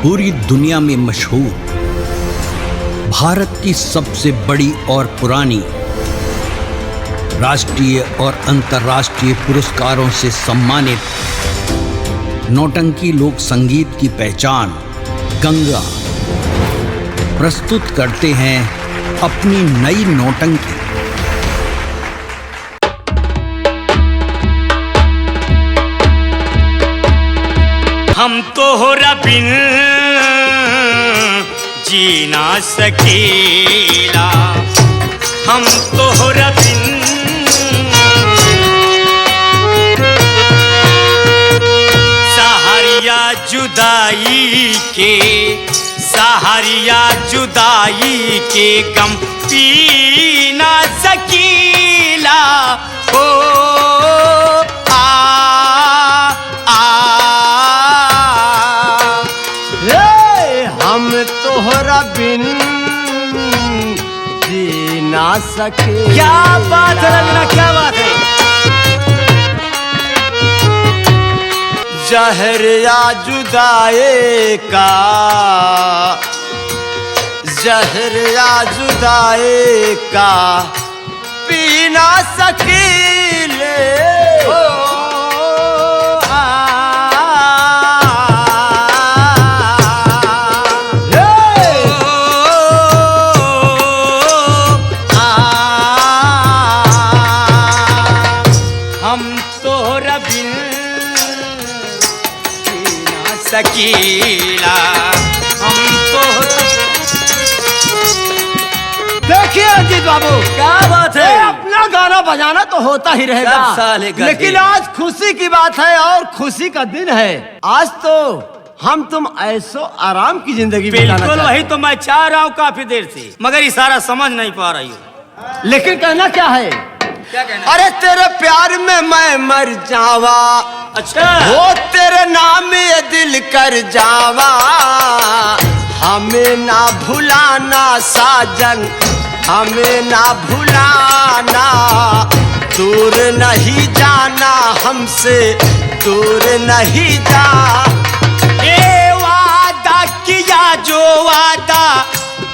पूरी दुनिया में मशहूर, भारत की सबसे बड़ी और पुरानी, राष्ट्रीय और अंतर्राष्ट्रीय पुरस्कारों से सम्मानित नौटंकी लोक संगीत की पहचान गंगा प्रस्तुत करते हैं अपनी नई नौटंकी। हम तोहरा बिन जी ना सकीला, हम तोहरा बिन सहारिया जुदाई के, सहारिया जुदाई के गम पी ना सकीला। हो हम तोहरा बिन जी ना सके। क्या बात है रंजना, क्या बात है। जहर या जुदाई का, जहर या जुदाई का पी ना सकीले। सकीला हम तो। देखिए अजीत बाबू, क्या बात है। अपना गाना बजाना तो होता ही रहेगा, लेकिन आज खुशी की बात है और खुशी का दिन है। आज तो हम तुम ऐसो आराम की जिंदगी बिल्कुल वही तो मैं चाह रहा हूँ काफी देर से, मगर इशारा समझ नहीं पा रही हूँ। लेकिन कहना क्या है? क्या कहना? अरे तेरे प्यार में मैं मर जावा। अच्छा, वो तेरे नाम ये दिल कर जावा। हमें ना भुलाना साजन, हमें ना भुलाना। दूर नहीं जाना हमसे, दूर नहीं जा। ये वादा किया जो वादा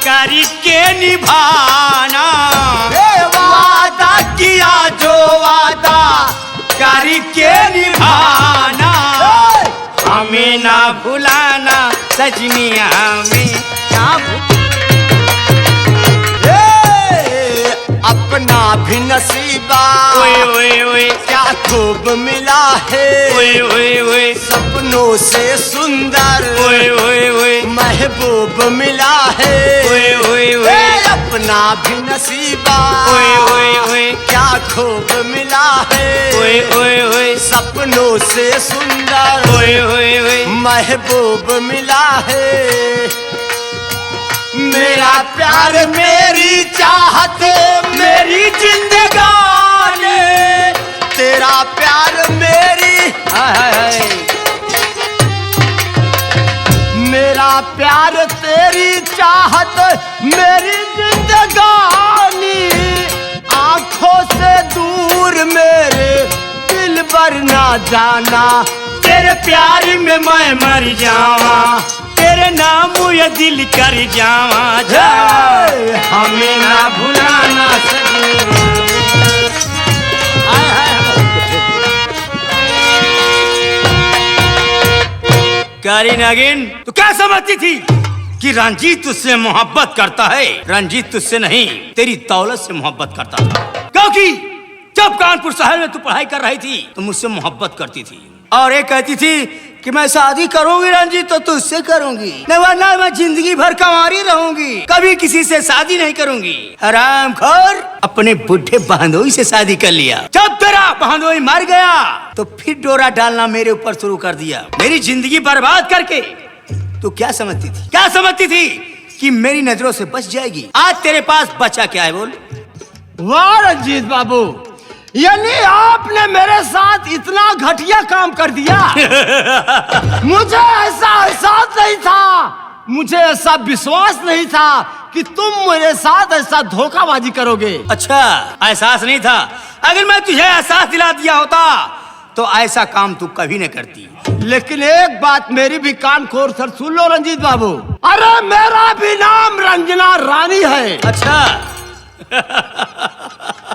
करके निभाना, वादा किया जो वादा करके निभाना। हमें ना भुलाना सजनिया में, अपना भी नसीबा ओए ओए ओए क्या खूब मिला है। ओए ओए ओए सपनों से सुंदर ओए ओए ओए महबूब मिला है। ओए ओए ओए अपना भी नसीबा ओए ओए ओए क्या खूब मिला है। ओए ओए ओए सपनों से सुंदर ओए ओए ओए महबूब मिला है। मेरा प्यार मेरी चाहत मेरी जिंदगानी, तेरा प्यार मेरी मेरा प्यार तेरी चाहत मेरी जिंदगानी। आंखों से दूर मेरे दिल भर ना जाना। तेरे प्यार में मैं मर जावा, तेरे नाम ये दिल कर जावा। हमें ना भुलाना करी नागिन, तू क्या समझती थी कि रंजीत तुझसे मोहब्बत करता है? रंजीत तुझसे नहीं, तेरी दौलत से मोहब्बत करता था। क्योंकि जब कानपुर शहर में तू पढ़ाई कर रही थी तो मुझसे मोहब्बत करती थी और ये कहती थी कि मैं शादी करूंगी रंजीत तो तुझसे करूंगी, नहीं वरना मैं जिंदगी भर कंवारी रहूंगी, कभी किसी से शादी नहीं करूंगी। हरामखोर, अपने बुढ़े बहनोई से शादी कर लिया। जब तेरा बहनोई मर गया तो फिर डोरा डालना मेरे ऊपर शुरू कर दिया, मेरी जिंदगी बर्बाद करके। तू क्या समझती थी, क्या समझती थी कि मेरी नजरों से बच जाएगी? आज तेरे पास बचा क्या है बोल? वाह रंजीत बाबू, यानी आपने मेरे साथ इतना घटिया काम कर दिया। मुझे ऐसा एहसास नहीं था, मुझे ऐसा विश्वास नहीं था कि तुम मेरे साथ ऐसा धोखाबाजी करोगे। अच्छा, एहसास नहीं था। अगर मैं तुझे एहसास दिला दिया होता तो ऐसा काम तू कभी न करती। लेकिन एक बात मेरी भी कान खोल कर सुन लो रंजीत बाबू, अरे मेरा भी नाम रंजना रानी है। अच्छा।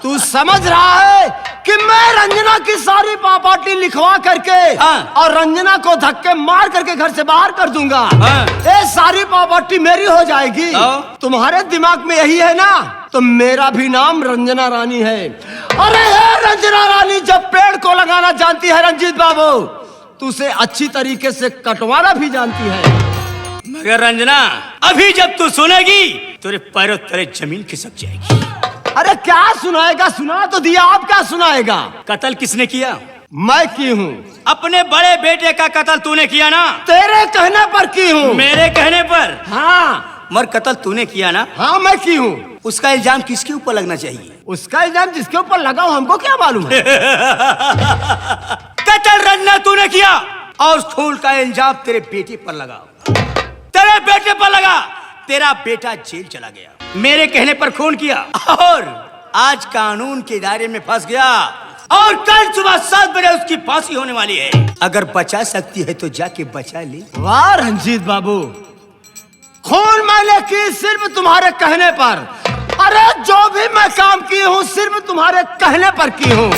तू समझ रहा है कि मैं रंजना की सारी प्रॉपर्टी लिखवा करके हाँ। और रंजना को धक्के मार करके घर से बाहर कर दूंगा। हाँ। ये सारी प्रॉपर्टी मेरी हो जाएगी। तुम्हारे दिमाग में यही है ना, तो मेरा भी नाम रंजना रानी है। अरे ये रंजना रानी जब पेड़ को लगाना जानती है रंजीत बाबू, तो उसे अच्छी तरीके से कटवाना भी जानती है। मगर रंजना, अभी जब तू सुनेगी तेरे पैरों तले जमीन खिसक जाएगी। अरे क्या सुनाएगा, सुना तो दिया, आप क्या सुनाएगा? कत्ल किसने किया? मैं की हूँ। अपने बड़े बेटे का कत्ल तूने किया ना? तेरे कहने पर की हूँ। मेरे कहने पर? हाँ। मगर कत्ल तूने किया ना? हाँ मैं की हूँ। उसका इल्जाम किसके ऊपर लगना चाहिए? उसका इल्जाम जिसके ऊपर लगा हो हमको क्या मालूम है। कत्ल रंजना तूने किया और खून का इल्जाम तेरे बेटे पर लगा। तेरे बेटे पर लगा, तेरा बेटा जेल चला गया। मेरे कहने पर खून किया और आज कानून के दायरे में फंस गया और कल सुबह 7 बजे उसकी फांसी होने वाली है। अगर बचा सकती है तो जाके बचा ले। वाह रंजीत बाबू, खून मैंने की सिर्फ तुम्हारे कहने पर। अरे जो भी मैं काम की हूँ सिर्फ तुम्हारे कहने पर की हूँ।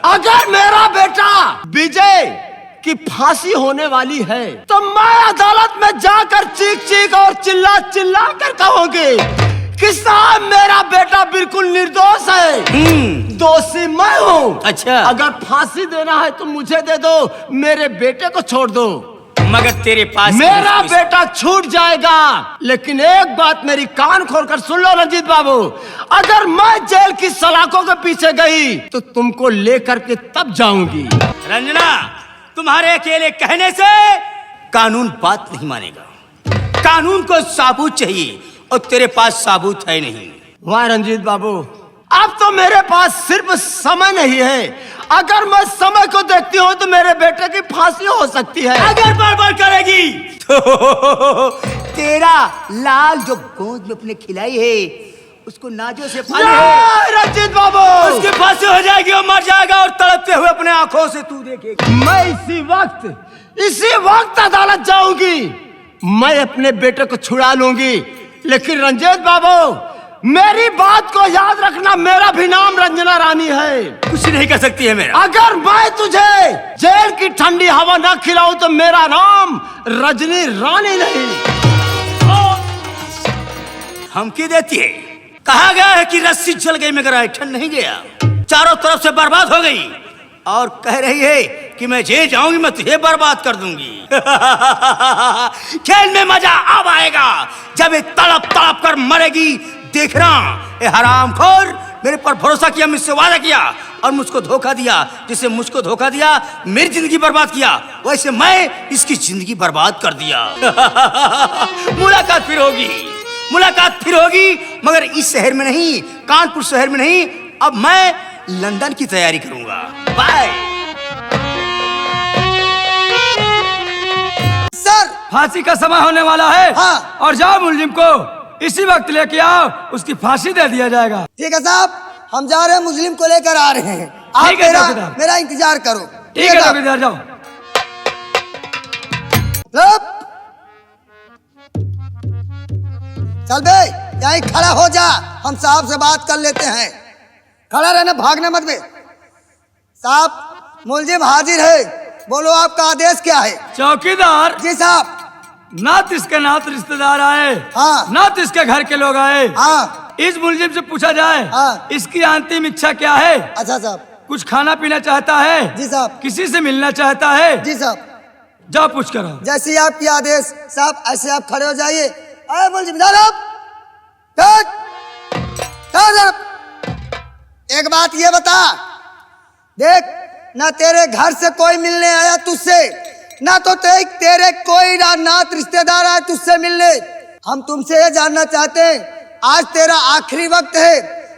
अगर मेरा बेटा विजय की फांसी होने वाली है तो मैं अदालत में जाकर चीख चीख और चिल्ला चिल्ला कर कहूँगी कि साहब मेरा बेटा बिल्कुल निर्दोष है, दोषी मैं हूँ। अच्छा। अगर फांसी देना है तो मुझे दे दो, मेरे बेटे को छोड़ दो। मगर तेरे पास मेरा बेटा छूट जाएगा। लेकिन एक बात मेरी कान खोलकर सुन लो रंजीत बाबू, अगर मैं जेल की सलाखों के पीछे गई तो तुमको लेकर के तब जाऊंगी। रंजना, तुम्हारे अकेले कहने से कानून बात नहीं मानेगा। कानून को साबूत चाहिए और तेरे पास साबूत है नहीं। वाह रंजीत बाबू, अब तो मेरे पास सिर्फ समय नहीं है। अगर मैं समय को देखती हूँ तो मेरे बेटे की फांसी हो सकती है। अगर बड़बड़ करेगी तो तेरा लाल जो गोद में अपने खिलाई है उसको नाजों से पाली है रंजीत बाबू, उसकी फांसी हो जाएगी और मर जाएगा और तड़पते हुए अपने आंखों से तू देखेगी। मैं इसी वक्त अदालत जाऊंगी, मैं अपने बेटे को छुड़ा लूंगी। लेकिन रंजीत बाबू मेरी बात को याद रखना, मेरा भी नाम रंजना रानी है। कुछ नहीं कर सकती है मेरा। अगर मैं तुझे जेल की ठंडी हवा न खिलाऊं तो मेरा नाम रजनी रानी नहीं। धमकी देती है। कहा गया है कि रस्सी जल गई मगर ऐठन नहीं गया, चारों तरफ से बर्बाद हो गई और कह रही है कि मैं जेल जाऊंगी, मैं तुझे बर्बाद कर दूंगी। खेल में मजा अब आएगा जब ये तड़प तड़प कर मरेगी। देखना ये हरामखोर मेरे पर भरोसा किया, मुझसे वादा किया और मुझको धोखा दिया। जिसे मुझको धोखा दिया मेरी जिंदगी बर्बाद किया, वैसे मैं इसकी जिंदगी बर्बाद कर दिया। मुलाकात फिर होगी मगर इस शहर में नहीं, कानपुर शहर में नहीं। अब मैं लंदन की तैयारी करूंगा। बाय। सर फांसी का समय होने वाला है। हाँ। और जाओ मुलजिम को इसी वक्त लेके आओ, उसकी फांसी दे दिया जाएगा। ठीक है साहब, हम जा रहे हैं, मुस्लिम को लेकर आ रहे हैं। आप ठीक है चौकीदार। मेरा इंतजार करो। ठीक है चौकीदार, जाओ। रुक। चल बे, यहीं खड़ा हो जा, हम साहब से बात कर लेते हैं। खड़ा रहना, भागना मत बे। साहब मुलजिम हाजिर है, बोलो आपका आदेश क्या है? चौकीदार जी साहब। नात इसके नात रिश्तेदार आए, हाँ। नात इसके घर के लोग आए। हाँ। इस मुलजिम से पूछा जाए हाँ। इसकी अंतिम इच्छा क्या है? अच्छा साहब। कुछ खाना पीना चाहता है? जी साहब। किसी से मिलना चाहता है? जी साहब। जाओ पूछ कर आओ। जैसे ही आपकी आदेश साहब, ऐसे आप खड़े हो जाइए। अरे मुलजिम साहब, एक बात ये बता, देख ना तेरे घर से कोई मिलने आया तुझसे, ना तो तेरे कोई नात रिश्तेदार आया तुझसे मिलने। हम तुमसे ये जानना चाहते हैं, आज तेरा आखिरी वक्त है,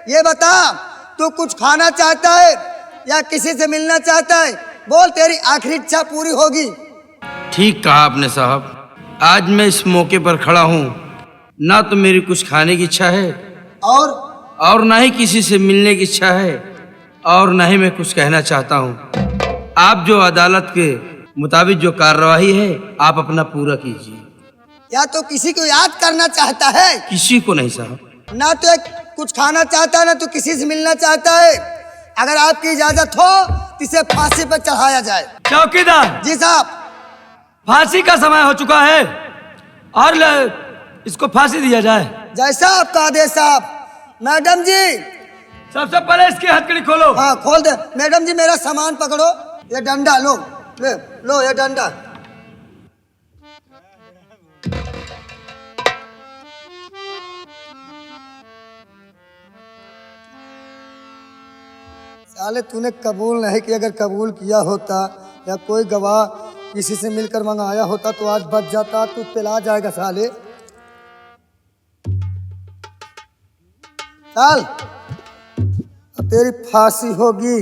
ये बता तू कुछ खाना चाहता है या किसी से मिलना चाहता है? बोल, तेरी आखिरी इच्छा पूरी होगी। ठीक कहा आपने साहब, आज मैं इस मौके पर खड़ा हूँ, ना तो मेरी कुछ खाने की इच्छा है और ना ही किसी से मिलने की इच्छा है और ना ही मैं कुछ कहना चाहता हूँ। आप जो अदालत के मुताबिक जो कार्रवाई है आप अपना पूरा कीजिए। या तो किसी को याद करना चाहता है, किसी को नहीं साहब। ना तो एक कुछ खाना चाहता है, ना तो किसी से मिलना चाहता है। अगर आपकी इजाजत हो तो इसे फांसी पर चढ़ाया जाए। चौकीदार जी साहब। फांसी का समय हो चुका है और इसको फांसी दिया जाए। जैसा आपका आदेश साहब। मैडम जी। सबसे पहले इसकी हथकड़ी खोलो। हाँ खोल दे। मैडम जी मेरा सामान पकड़ो, ये डंडा लो, लो ये डंडा। साले तूने कबूल नहीं किया, अगर कबूल किया होता या कोई गवाह किसी से मिलकर मंगाया होता तो आज बच जाता। तू पिला जाएगा साले। चल अब तेरी फांसी होगी।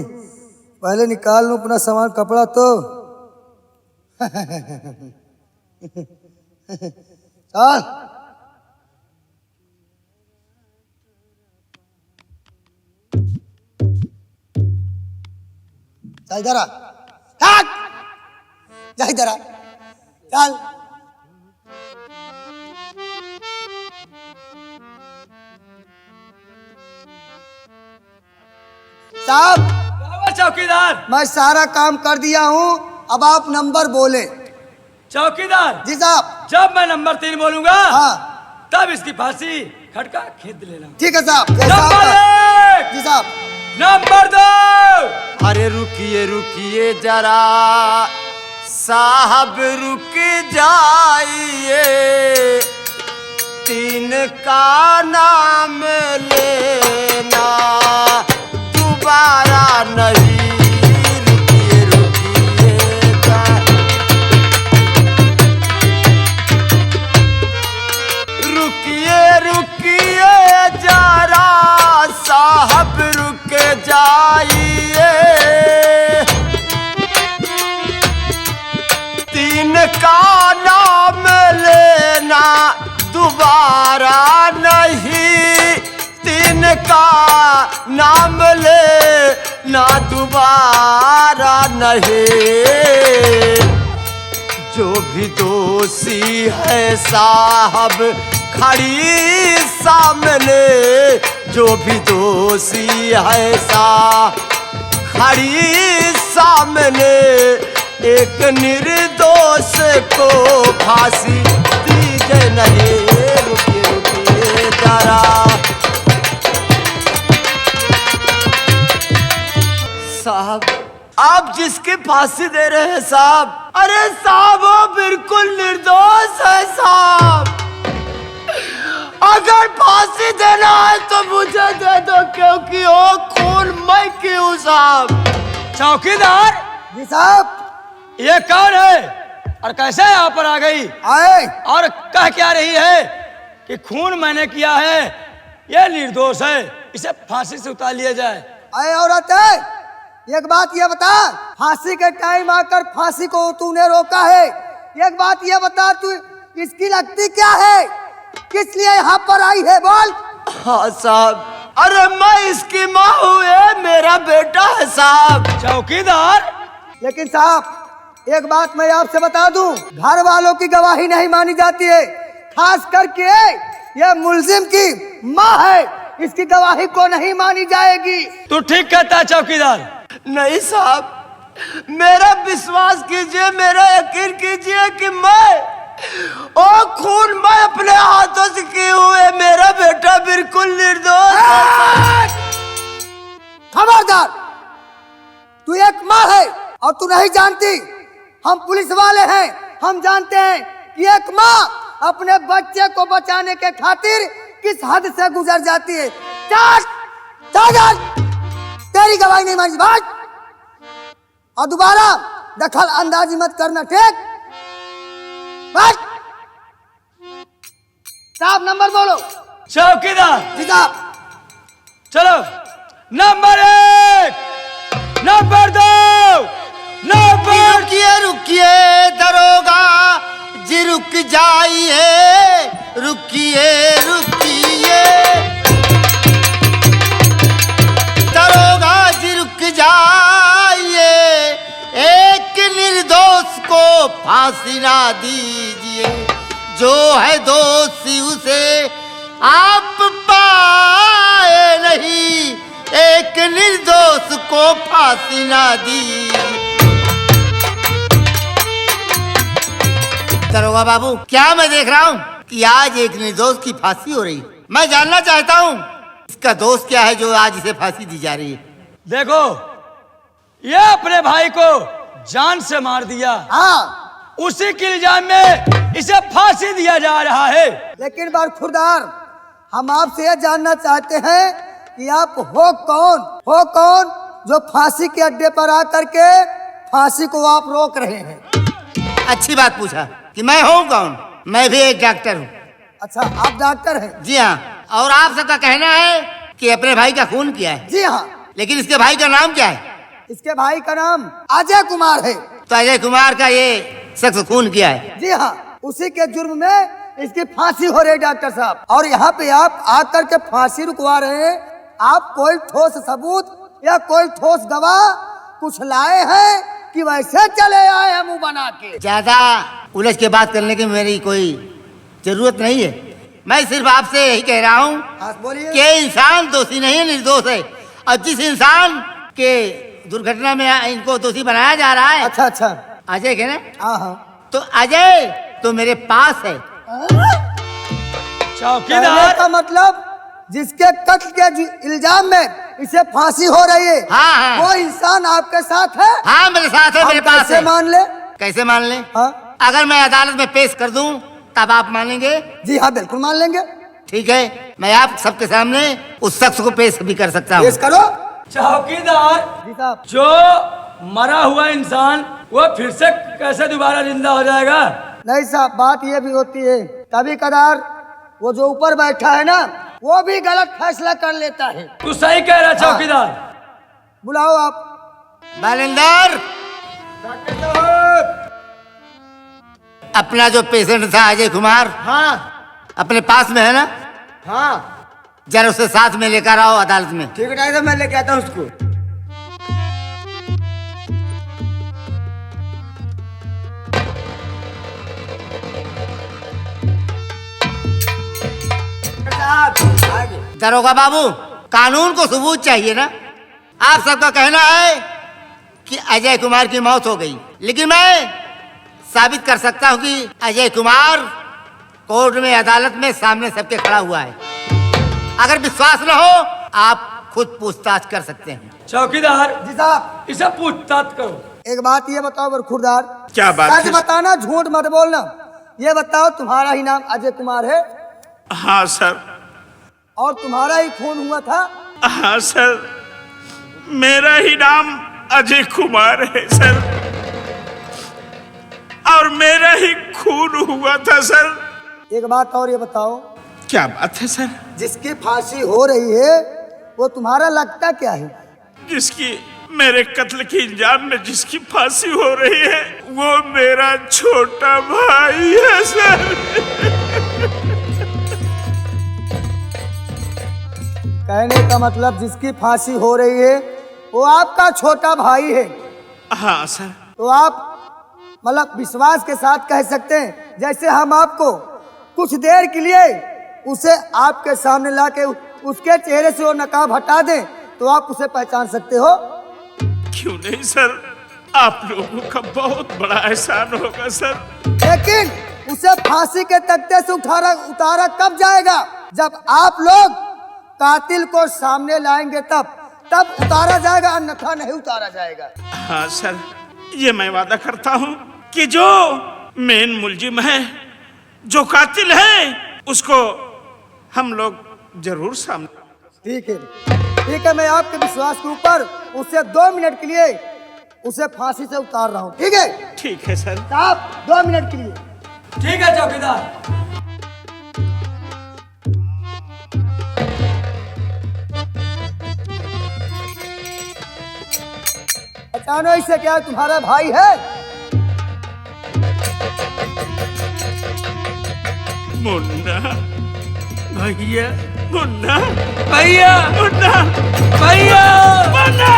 पहले निकाल लूं अपना सामान कपड़ा तो। चल चल इधर आ, जा इधर आ, चल। साहब चौकीदार मैं सारा काम कर दिया हूँ, अब आप नंबर बोले। चौकीदार जी साहब। जब मैं नंबर 3 बोलूंगा हाँ तब इसकी फांसी खटका खींच लेना। ठीक है साहब। नंबर 1, जी साहब। नंबर 2। अरे रुकिए रुकिए जरा साहब रुक जाइए, 3 का नाम लेना दोबारा नहीं। रुकिए रुकिए रुकिए रुकिए जरा साहब रुक जाइए, 3 का नाम लेना दोबारा नहीं। 3 का नाम लेना दोबारा नहीं। जो भी दोषी है साहब खड़ी सामने, जो भी दोषी है साहब खड़ी सामने, एक निर्दोष को फांसी दीजिए नहीं। रुकिए रुकिए जरा साहब, आप जिसकी फांसी दे रहे हैं साहब, अरे साहब वो बिल्कुल निर्दोष है साहब। अगर फांसी देना है तो मुझे दे दो, क्योंकि वो खून मैं क्यों साहब। चौकीदार जी साहब। ये कौन है और कैसे यहाँ पर आ गई? आए और कह क्या रही है कि खून मैंने किया है, ये निर्दोष है, इसे फांसी से उतार लिया जाए। आए औरत है, एक बात ये बता, फांसी के टाइम आकर फांसी को तूने रोका है। एक बात ये बता, तू इसकी लगती क्या है, किस लिए यहाँ पर आई है, बोल। हाँ साहब, अरे मैं इसकी माँ हूँ, ये मेरा बेटा है साहब। चौकीदार लेकिन साहब एक बात मैं आपसे बता दूं, घर वालों की गवाही नहीं मानी जाती है, खास करके ये मुलजिम की माँ है, इसकी गवाही को नहीं मानी जाएगी। तू ठीक कहता है चौकीदार। नहीं साहब, मेरा विश्वास कीजिए, मेरा यकीन कीजिए कि मैं ओ खून मैं अपने हाथों से किए हुए, मेरा बेटा बिल्कुल निर्दोष है। खबरदार, तू एक माँ है और तू नहीं जानती, हम पुलिस वाले हैं, हम जानते हैं कि एक माँ अपने बच्चे को बचाने के खातिर किस हद से गुजर जाती है। चल, तेरी गवाही नहीं मानी, भाग। और दोबारा दखल अंदाजी मत करना, ठीक? भाग। साहब नंबर बोलो। चौकीदार जी साहब। चलो, नंबर 1, नंबर 2, नंबर। रुकिए रुकिए दरोगा जी रुक जाइए, रुकिए रुकिए दरोगा जी रुक जाइए, फांसी ना दीजिए, जो है दोषी उसे आप पाए नहीं, एक निर्दोष को फांसी ना दीजिए। दरोगा बाबू, क्या मैं देख रहा हूँ कि आज एक निर्दोष की फांसी हो रही है। मैं जानना चाहता हूँ इसका दोष क्या है जो आज इसे फांसी दी जा रही है। देखो, ये अपने भाई को जान से मार दिया, हाँ, उसी के इल्जाम में इसे फांसी दिया जा रहा है। लेकिन बरखुरदार, हम आपसे यह जानना चाहते हैं कि आप हो कौन जो फांसी के अड्डे पर आकर के फांसी को आप रोक रहे हैं। अच्छी बात पूछा कि मैं हूँ कौन। मैं भी एक डॉक्टर हूँ। अच्छा, आप डॉक्टर हैं? जी हाँ। और आप सबका कहना है कि अपने भाई का खून किया है। जी हाँ। लेकिन इसके भाई का नाम क्या है? इसके भाई का नाम अजय कुमार है। तो अजय कुमार का ये शख्स खून किया है? जी हाँ, उसी के जुर्म में इसकी फांसी हो रही है डॉक्टर साहब। और यहाँ पे आप आकर के फांसी रुकवा रहे हैं। आप कोई ठोस सबूत या कोई ठोस गवाह कुछ लाए हैं कि वैसे चले आए हैं मुंह बना के? ज्यादा उलझ के बात करने की मेरी कोई जरूरत नहीं है। मैं सिर्फ आपसे यही कह रहा हूँ बोलिए कि इंसान दोषी नहीं है, निर्दोष है। और जिस इंसान के दुर्घटना में इनको दोषी बनाया जा रहा है, अच्छा, अजय के ना, हाँ हाँ, तो अजय तो मेरे पास है। चौकीदार का मतलब जिसके कत्ल के इल्जाम में इसे फांसी हो रही है, हाँ, हाँ। वो इंसान आपके साथ है? हाँ, मेरे साथ है, मेरे पास कैसे है। मान ले? कैसे मान ले? हाँ? अगर मैं अदालत में पेश कर दूं तब आप मानेंगे? जी हाँ, बिल्कुल मान लेंगे। ठीक है, मैं आप सबके सामने उस शख्स को पेश भी कर सकता हूँ। पेश करो। चौकीदार, जी साहब। जो मरा हुआ इंसान वो फिर से कैसे दोबारा जिंदा हो जाएगा? नहीं साहब, बात ये भी होती है कभी कदार वो जो ऊपर बैठा है ना, वो भी गलत फैसला कर लेता है। तू सही कह रहा चौकीदार। बुलाओ आप। बालिंदर, अपना जो पेशेंट था अजय कुमार, हाँ अपने पास में है ना? हाँ, जरा उसे साथ में लेकर आओ अदालत में। ठीक है डॉक्टर, मैं लेके आता हूँ उसको। दरोगा बाबू, कानून को सबूत चाहिए ना। आप सबका कहना है कि अजय कुमार की मौत हो गई, लेकिन मैं साबित कर सकता हूँ कि अजय कुमार कोर्ट में, अदालत में सामने सबके खड़ा हुआ है। अगर विश्वास न हो, आप खुद पूछताछ कर सकते हैं। चौकीदार जी साहब। इसे पूछताछ करो। एक बात ये बताओ बरखुरदार, क्या बात सच है? बताना, झूठ मत बोलना। ये बताओ, तुम्हारा ही नाम अजय कुमार है? हाँ सर। और तुम्हारा ही खून हुआ था? हाँ सर, मेरा ही नाम अजय कुमार है सर, और मेरा ही खून हुआ था सर। एक बात और ये बताओ, क्या बात है सर? जिसकी फांसी हो रही है वो तुम्हारा लगता क्या है? जिसकी, मेरे कत्ल के इल्जाम में जिसकी फांसी हो रही है, वो मेरा छोटा भाई है सर। कहने का मतलब जिसकी फांसी हो रही है वो आपका छोटा भाई है? हाँ सर। तो आप मतलब विश्वास के साथ कह सकते हैं, जैसे हम आपको कुछ देर के लिए उसे आपके सामने लाके उसके चेहरे से वो नकाब हटा दें तो आप उसे पहचान सकते हो? क्यों नहीं सर, आप लोगों का बहुत बड़ा एहसान होगा सर। लेकिन उसे फांसी के तख्ते से उतारा कब जाएगा? जब आप लोग कातिल को सामने लाएंगे तब उतारा जाएगा, अन्यथा नहीं उतारा जाएगा। हाँ सर, ये मैं वादा करता हूँ कि जो मेन मुलजिम है, जो कातिल है, उसको हम लोग जरूर सामने। ठीक है, मैं आपके विश्वास के ऊपर उसे 2 मिनट के लिए उसे फांसी से उतार रहा हूँ। ठीक है? ठीक है सर। साहब, 2 मिनट के लिए। ठीक है चौकीदार। पहचानो इसे, क्या तुम्हारा भाई है? मुन्ना भैया, मुन्ना भैया, मुन्ना भैया, मुन्ना।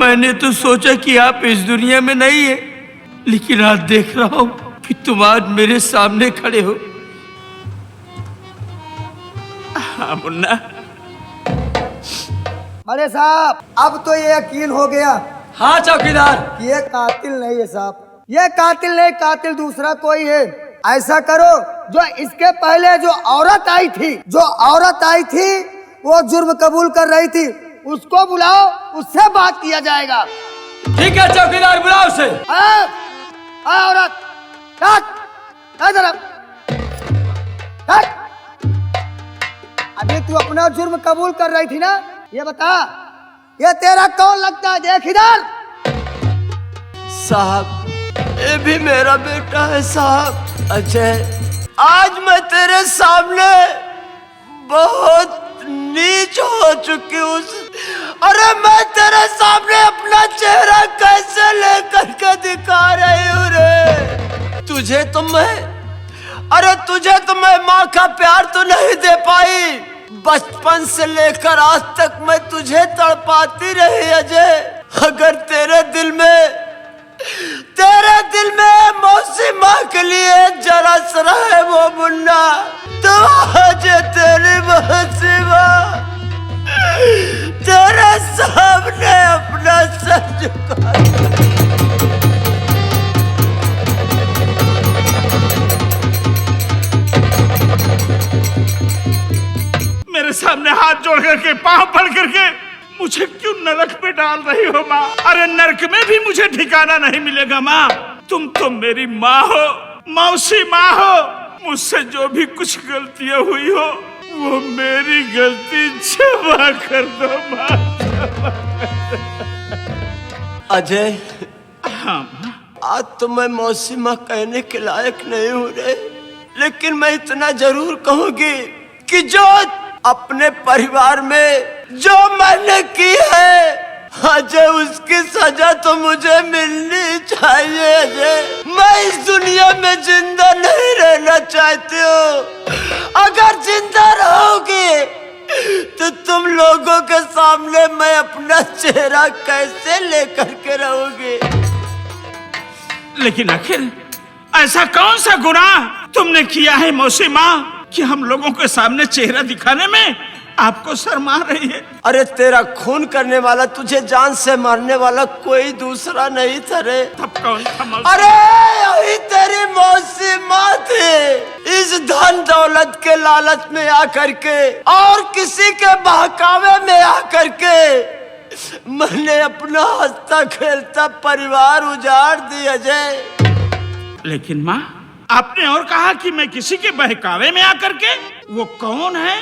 मैंने तो सोचा कि आप इस दुनिया में नहीं है, लेकिन आज देख रहा हूं कि तुम आज मेरे सामने खड़े हो। हाँ मुन्ना, बड़े साहब अब तो ये यकीन हो गया हाँ चौकीदार। कि ये कातिल नहीं है साहब, ये कातिल नहीं, कातिल दूसरा कोई है। ऐसा करो, जो इसके पहले जो औरत आई थी वो जुर्म कबूल कर रही थी, उसको बुलाओ, उससे बात किया जाएगा। ठीक है चौकीदार, बुलाओ उसे। औरत अभी तू अपना जुर्म कबूल कर रही थी ना, ये बता ये तेरा कौन लगता है? देख इधर। साहब ये भी मेरा बेटा है साहब, अजय। आज मैं तेरे सामने बहुत नीच हो चुकी हूँ। अरे मैं तेरे सामने अपना चेहरा कैसे लेकर के दिखा रही हूँ रे? तुझे तो मैं माँ का प्यार तो नहीं दे पाई। बचपन से लेकर आज तक मैं तुझे तड़पाती रही अजय। अगर तेरे दिल में मौसी माँ के लिए जरा सरा है वो मुन्ना, तो आज तेरी मौसी माँ तेरे सामने अपना सर झुका। मेरे सामने हाथ जोड़ करके, पांव पड़ करके मुझे क्यों नरक में डाल रही हो माँ? अरे नरक में भी मुझे ठिकाना नहीं मिलेगा माँ। तुम तो मेरी माँ हो, मौसी माँ हो। मुझसे जो भी कुछ गलतियां हुई हो वो मेरी गलती क्षमा कर दो माँ। अजय, हाँ आज तो मैं मौसी माँ कहने के लायक नहीं हूँ रे, लेकिन मैं इतना जरूर कहूँगी कि जो अपने परिवार में जो मैंने की है अजय, उसकी सजा तो मुझे मिलनी चाहिए अजय। मैं इस दुनिया में जिंदा नहीं रहना चाहती हूँ। अगर जिंदा रहोगी तो तुम लोगों के सामने मैं अपना चेहरा कैसे लेकर के रहूंगी? लेकिन आखिर ऐसा कौन सा गुनाह तुमने किया है मौसी माँ कि हम लोगों के सामने चेहरा दिखाने में आपको शर्मा रही है? अरे तेरा खून करने वाला, तुझे जान से मारने वाला कोई दूसरा नहीं था रे। तब कौन था मौसी? अरे यही तेरी मौसी माँ थी। इस धन दौलत के लालच में आकर के और किसी के बहकावे में आकर के मैंने अपना हंसता खेलता परिवार उजाड़ दिया अजय। लेकिन माँ, आपने और कहा कि मैं किसी के बहकावे में आकर के, वो कौन है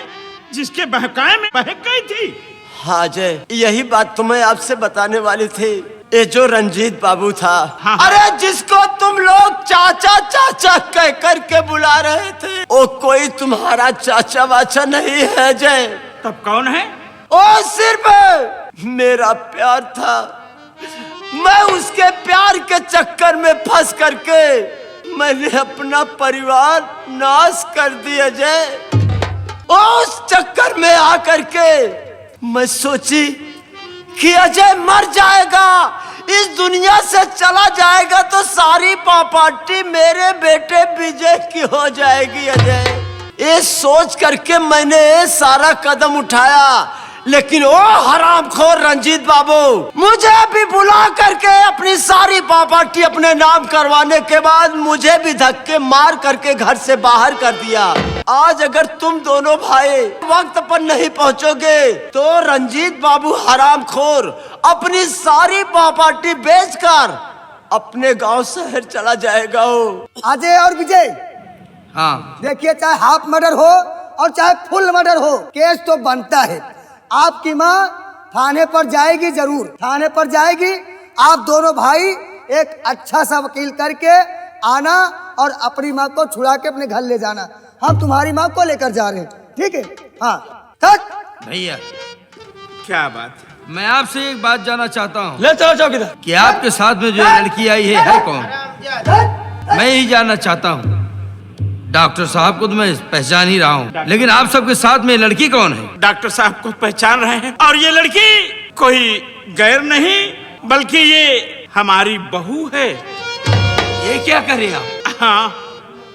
जिसके बहकावे में बहक गई थी? हाँ अजय, यही बात तो मैं आपसे बताने वाली थी। ये जो रंजीत बाबू था, हाँ। अरे जिसको तुम लोग चाचा चाचा कह कर के बुला रहे थे, वो कोई तुम्हारा चाचा वाचा नहीं है अजय। तब कौन है? वो सिर्फ मेरा प्यार था। मैं उसके प्यार के चक्कर में फंस करके मैंने अपना परिवार नाश कर दिया अजय। उस चक्कर में आकर के मैं सोची कि अजय मर जाएगा, इस दुनिया से चला जाएगा तो सारी प्रॉपर्टी मेरे बेटे विजय की हो जाएगी अजय। ये सोच करके मैंने सारा कदम उठाया, लेकिन ओ हरामखोर रंजीत बाबू मुझे भी बुला करके अपनी सारी प्रॉपर्टी अपने नाम करवाने के बाद मुझे भी धक्के मार करके घर से बाहर कर दिया। आज अगर तुम दोनों भाई वक्त पर नहीं पहुंचोगे तो रंजीत बाबू हरामखोर अपनी सारी प्रॉपर्टी बेचकर अपने गांव शहर चला जाएगा। अजय और विजय, हाँ देखिए चाहे हाफ मर्डर हो और चाहे फुल मर्डर हो, केस तो बनता है। आपकी माँ थाने पर जाएगी, जरूर थाने पर जाएगी। आप दोनों भाई एक अच्छा सा वकील करके आना और अपनी माँ को छुड़ा के अपने घर ले जाना। हम तुम्हारी माँ को लेकर जा रहे हैं, ठीक है? हाँ कट। भैया, क्या बात है? मैं आपसे एक बात जानना चाहता हूँ ले चलो चौकीदार। कि आपके साथ में जो लड़की आई है कौन? मैं यही जानना चाहता हूँ। डॉक्टर साहब को तो मैं पहचान ही रहा हूँ, लेकिन आप सबके साथ में लड़की कौन है? डॉक्टर साहब को पहचान रहे हैं, और ये लड़की कोई गैर नहीं, बल्कि ये हमारी बहू है। ये क्या कर रहे आप? हाँ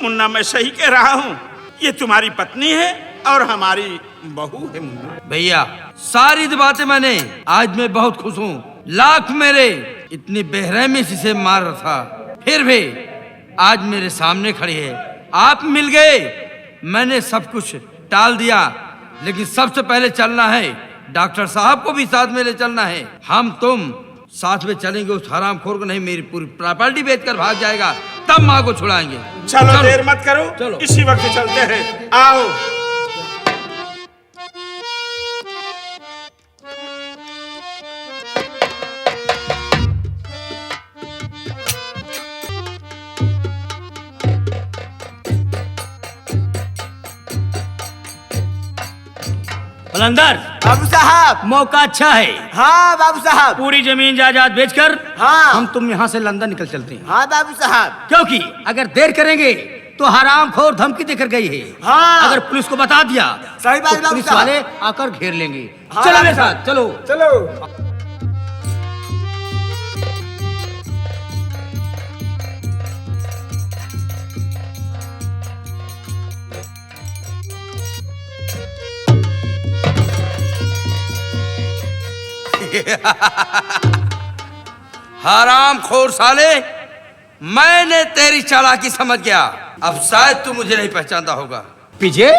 मुन्ना, मैं सही कह रहा हूँ, ये तुम्हारी पत्नी है और हमारी बहू है मुन्ना। भैया सारी बातें मैंने, आज मैं बहुत खुश हूँ। लाख मेरे इतनी बेरहमी से इसे मार रहा था, फिर भी आज मेरे सामने खड़ी है। आप मिल गए, मैंने सब कुछ टाल दिया, लेकिन सबसे पहले चलना है, डॉक्टर साहब को भी साथ में ले चलना है। हम तुम साथ में चलेंगे, उस हरामखोर को नहीं, मेरी पूरी प्रॉपर्टी बेचकर भाग जाएगा, तब माँ को छुड़ाएंगे। चलो देर मत करो, चलो। इसी वक्त चलते हैं, आओ। बलंदर, बाबू साहब। मौका अच्छा है। हाँ बाबू साहब। पूरी जमीन जायदाद बेचकर हाँ। हम तुम यहाँ से लंदन निकल चलते हैं, हाँ बाबू साहब। क्योंकि अगर देर करेंगे तो हरामखोर धमकी देकर गई है। हाँ। अगर पुलिस को बता दिया सही बात तो बाबू पुलिस साहब। वाले आकर घेर लेंगे। हाँ, चलो मेरे बाबू साथ, चलो चलो। हरामखोर साले, मैंने तेरी चालाकी समझ गया। अब शायद तू मुझे नहीं पहचानता होगा। विजय,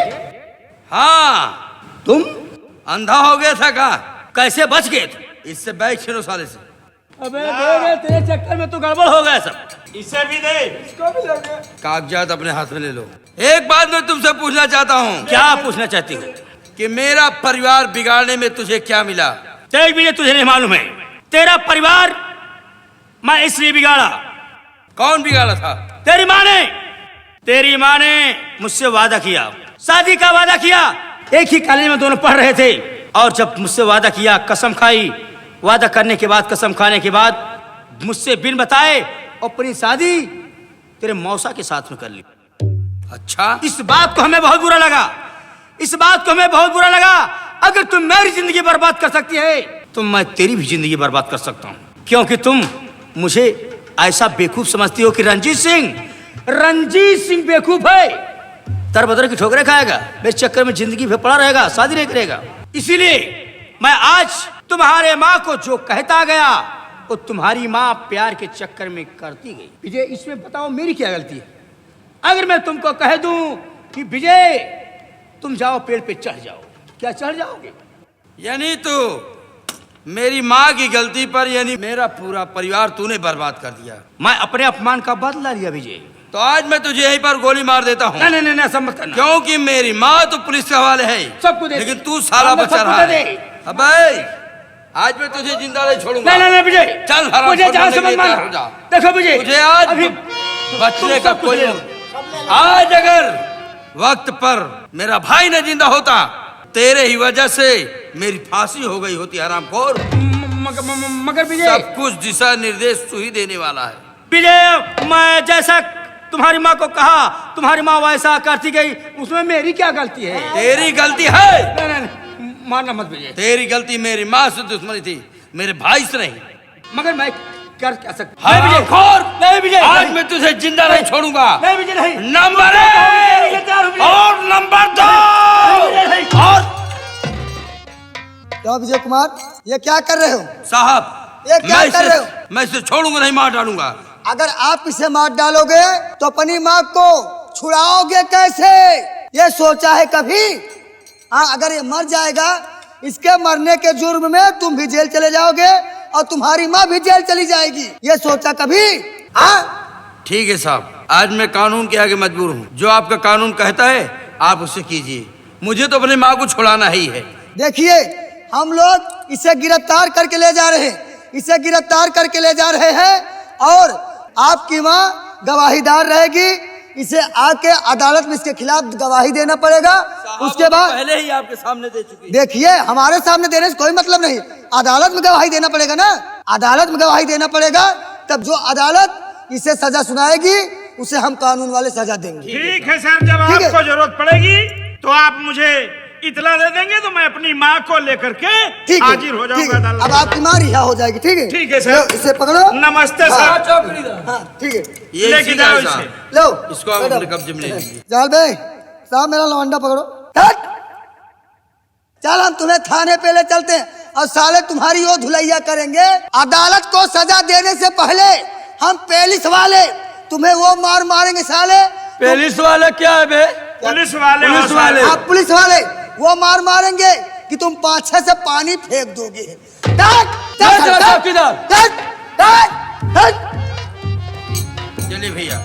हाँ, तुम अंधा हो गया था का? कैसे बच गए थे? इससे बैग छीनो साले से। अबे तेरे चक्कर में तो गड़बड़ हो गया सब। इसे भी दे। कागजात अपने हाथ में ले लो। एक बात मैं तुमसे पूछना चाहता हूँ, क्या पूछना चाहती हो? कि मेरा परिवार बिगाड़ने में तुझे क्या मिला? देख विजय, तुझे नहीं मालूम है, तेरा परिवार मैं इसलिए बिगाड़ा। कौन बिगाड़ा था? तेरी माँ ने मुझसे वादा किया, शादी का वादा किया। एक ही कॉलेज में दोनों पढ़ रहे थे, और जब मुझसे वादा किया, कसम खाई, वादा करने के बाद, कसम खाने के बाद मुझसे बिन बताए अपनी शादी तेरे मौसा के साथ में कर ली। अच्छा, इस बात को हमें बहुत बुरा लगा, इस बात को हमें बहुत बुरा लगा। अगर तुम मेरी जिंदगी बर्बाद कर सकती है तो मैं तेरी भी जिंदगी बर्बाद कर सकता हूँ, क्योंकि तुम मुझे ऐसा बेवकूफ समझती हो कि रंजीत सिंह बेवकूफ है, तरबदर की ठोकरें खाएगा, मेरे चक्कर में जिंदगी भर पड़ा रहेगा, शादी नहीं करेगा। इसीलिए मैं आज तुम्हारे माँ को जो कहता गया वो तुम्हारी माँ प्यार के चक्कर में करती गई। विजय, इसमें बताओ मेरी क्या गलती है? अगर मैं तुमको कह दूं कि विजय तुम जाओ पेड़ पे चढ़ जाओ, क्या चढ़ जाओगे? यानी तो मेरी माँ की गलती पर यानी मेरा पूरा परिवार तूने बर्बाद कर दिया। मैं अपने अपमान का बदला लिया विजय। तो आज मैं तुझे यहीं पर गोली मार देता हूँ। नहीं, ऐसा मत करना। क्योंकि मेरी माँ तो पुलिस के हवाले है, सबको दे, लेकिन तू साला बचा रहा है। अबे आज मैं तुझे जिंदा नहीं छोड़ूंगा। नहीं विजय, चल, मुझे जहाँ से मत मारना। देखो विजय, मुझे आज अभी बचने का कोई नहीं। आज अगर वक्त पर मेरा भाई न जिंदा होता, तेरे ही वजह से मेरी फांसी हो गई होती। हरामखोर, मगर विजय, सब कुछ दिशा निर्देश तू ही देने वाला है। विजय, मैं जैसा तुम्हारी माँ को कहा, तुम्हारी माँ वैसा करती गई, उसमें मेरी क्या गलती है? तेरी गलती है। नहीं, मारना मत विजय। तेरी गलती मेरी माँ से दुश्मनी थी, मेरे भाई से नहीं। मगर मैं कर क्या सकता? नहीं विजय, आज मैं तुझे जिंदा नहीं छोड़ूंगा। नहीं विजय, नहीं। नंबर 1 और नंबर 2 और क्यों विजय कुमार, ये क्या कर रहे हो? साहब, ये क्या कर रहे हो? मैं इसे छोड़ूंगा नहीं, मार डालूंगा। अगर आप इसे मार डालोगे तो अपनी माँ को छुड़ाओगे कैसे? ये सोचा है कभी? हाँ, अगर ये मर जाएगा, इसके मरने के जुर्म में तुम भी जेल चले जाओगे और तुम्हारी माँ भी जेल चली जाएगी। ये सोचा कभी? हाँ, ठीक है साहब, आज मैं कानून के आगे मजबूर हूँ। जो आपका कानून कहता है आप उसे कीजिए, मुझे तो अपनी माँ को छुड़ाना ही है। देखिए, हम लोग इसे गिरफ्तार करके ले जा रहे हैं, इसे गिरफ्तार करके ले जा रहे हैं, और आपकी माँ गवाहीदार रहेगी। इसे आके अदालत में इसके खिलाफ गवाही देना पड़ेगा। उसके बाद पहले ही आपके सामने दे चुकी। देखिए, हमारे सामने देने से कोई मतलब नहीं, अदालत में गवाही देना पड़ेगा ना, अदालत में गवाही देना पड़ेगा। तब जो अदालत इसे सजा सुनाएगी उसे हम कानून वाले सजा देंगे। ठीक है सर, जब ठीक है। आपको जरूरत पड़ेगी तो आप मुझे इतला दे देंगे तो मैं अपनी माँ को लेकर के ठीक है, हाजिर हो ठीक जाऊंगा है। अदालत अब में। आपकी माँ रिहा हो जाएगी, ठीक है? ठीक है सर। लो, इसे पकड़ो। नमस्ते हाँ, सर। चौकीदार हाँ, ठीक है। ये लेके इसी का जाओ है इसे। साहब। लो इसको आप बैठो। अपने कब्जे में ले लीजिए। जाल भाई साहब मेरा लवंडा पकड़ो। हट! चल हम तुम्हें थाने पे ले चलते हैं और साले तुम्हारी वो धुलैया करेंगे। अदालत को सजा देने से पहले हम पुलिस वाले तुम्हें वो मार मारेंगे साले। पुलिस वाले क्या है बे? पुलिस वाले पुलिस हो वाले। साहब। आप पुलिस वाले वो मार मारेंगे कि तुम पाछे से पानी फेंक दोगे। चल, चौकीदार। हट! चलिए भैया